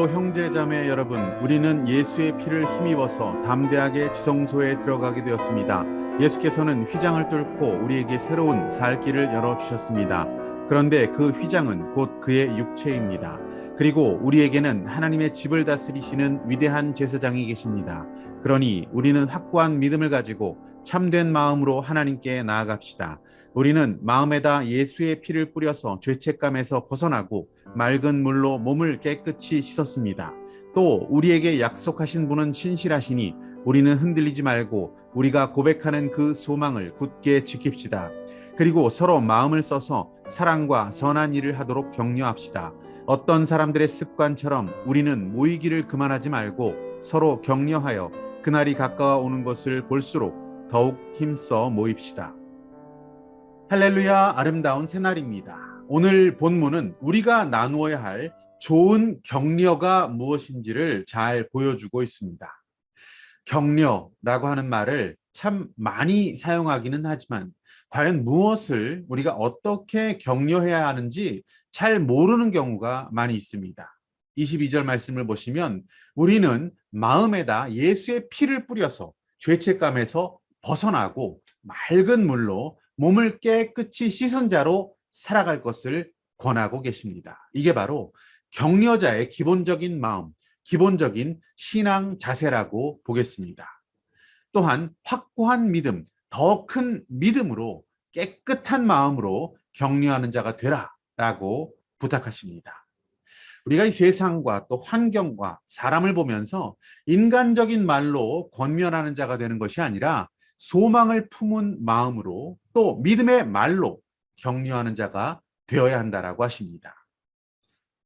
사랑하는 형제자매 여러분, 우리는 예수의 피를 힘입어서 담대하게 지성소에 들어가게 되었습니다. 예수께서는 휘장을 뚫고 우리에게 새로운 살 길을 열어주셨습니다. 그런데 그 휘장은 곧 그의 육체입니다. 그리고 우리에게는 하나님의 집을 다스리시는 위대한 제사장이 계십니다. 그러니 우리는 확고한 믿음을 가지고 참된 마음으로 하나님께 나아갑시다. 우리는 마음에다 예수의 피를 뿌려서 죄책감에서 벗어나고 맑은 물로 몸을 깨끗이 씻었습니다. 또 우리에게 약속하신 분은 신실하시니 우리는 흔들리지 말고 우리가 고백하는 그 소망을 굳게 지킵시다. 그리고 서로 마음을 써서 사랑과 선한 일을 하도록 격려합시다. 어떤 사람들의 습관처럼 우리는 모이기를 그만하지 말고 서로 격려하여 그날이 가까워오는 것을 볼수록 더욱 힘써 모입시다. 할렐루야, 아름다운 새날입니다. 오늘 본문은 우리가 나누어야 할 좋은 격려가 무엇인지를 잘 보여주고 있습니다. 격려라고 하는 말을 참 많이 사용하기는 하지만 과연 무엇을 우리가 어떻게 격려해야 하는지 잘 모르는 경우가 많이 있습니다. 22절 말씀을 보시면 우리는 마음에다 예수의 피를 뿌려서 죄책감에서 벗어나고 맑은 물로 몸을 깨끗이 씻은 자로 살아갈 것을 권하고 계십니다. 이게 바로 격려자의 기본적인 마음, 기본적인 신앙 자세라고 보겠습니다. 또한 확고한 믿음, 더 큰 믿음으로 깨끗한 마음으로 격려하는 자가 되라라고 부탁하십니다. 우리가 이 세상과 또 환경과 사람을 보면서 인간적인 말로 권면하는 자가 되는 것이 아니라 소망을 품은 마음으로 또 믿음의 말로 격려하는 자가 되어야 한다라고 하십니다.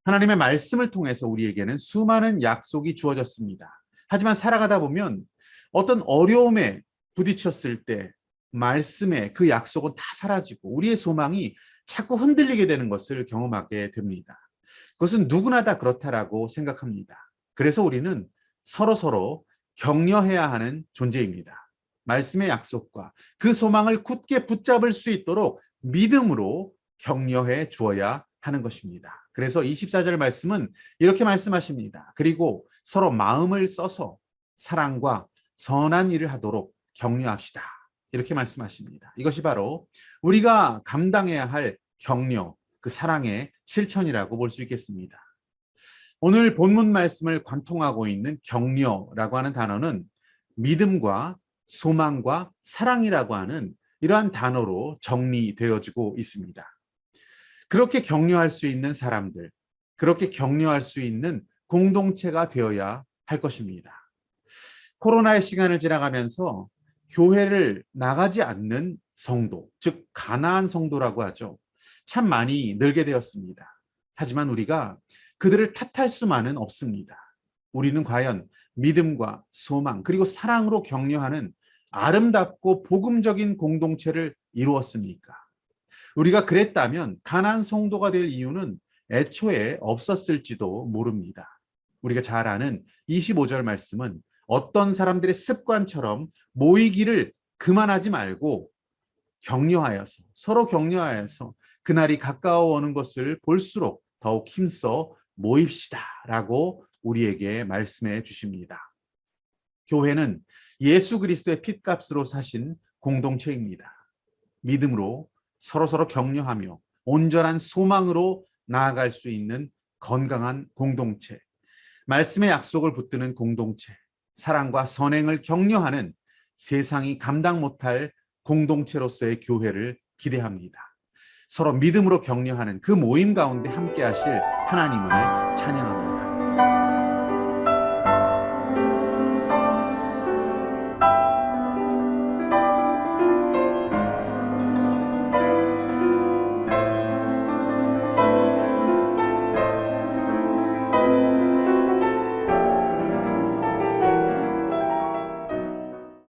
하나님의 말씀을 통해서 우리에게는 수많은 약속이 주어졌습니다. 하지만 살아가다 보면 어떤 어려움에 부딪혔을 때 말씀의 그 약속은 다 사라지고 우리의 소망이 자꾸 흔들리게 되는 것을 경험하게 됩니다. 그것은 누구나 다 그렇다라고 생각합니다. 그래서 우리는 서로 격려해야 하는 존재입니다. 말씀의 약속과 그 소망을 굳게 붙잡을 수 있도록 믿음으로 격려해 주어야 하는 것입니다. 그래서 24절 말씀은 이렇게 말씀하십니다. 그리고 서로 마음을 써서 사랑과 선한 일을 하도록 격려합시다. 이렇게 말씀하십니다. 이것이 바로 우리가 감당해야 할 격려, 그 사랑의 실천이라고 볼 수 있겠습니다. 오늘 본문 말씀을 관통하고 있는 격려라고 하는 단어는 믿음과 소망과 사랑이라고 하는 이러한 단어로 정리되어지고 있습니다. 그렇게 격려할 수 있는 사람들, 그렇게 격려할 수 있는 공동체가 되어야 할 것입니다. 코로나의 시간을 지나가면서 교회를 나가지 않는 성도, 즉 가나안 성도라고 하죠. 참 많이 늘게 되었습니다. 하지만 우리가 그들을 탓할 수만은 없습니다. 우리는 과연 믿음과 소망 그리고 사랑으로 격려하는 아름답고 복음적인 공동체를 이루었습니까? 우리가 그랬다면 가나안 성도가 될 이유는 애초에 없었을지도 모릅니다. 우리가 잘 아는 25절 말씀은 어떤 사람들의 습관처럼 모이기를 그만하지 말고 격려하여서 서로 격려하여서 그날이 가까워오는 것을 볼수록 더욱 힘써 모입시다 라고 우리에게 말씀해 주십니다. 교회는 예수 그리스도의 핏값으로 사신 공동체입니다. 믿음으로 서로 격려하며 온전한 소망으로 나아갈 수 있는 건강한 공동체, 말씀의 약속을 붙드는 공동체, 사랑과 선행을 격려하는 세상이 감당 못할 공동체로서의 교회를 기대합니다. 서로 믿음으로 격려하는 그 모임 가운데 함께 하실 하나님을 찬양합니다.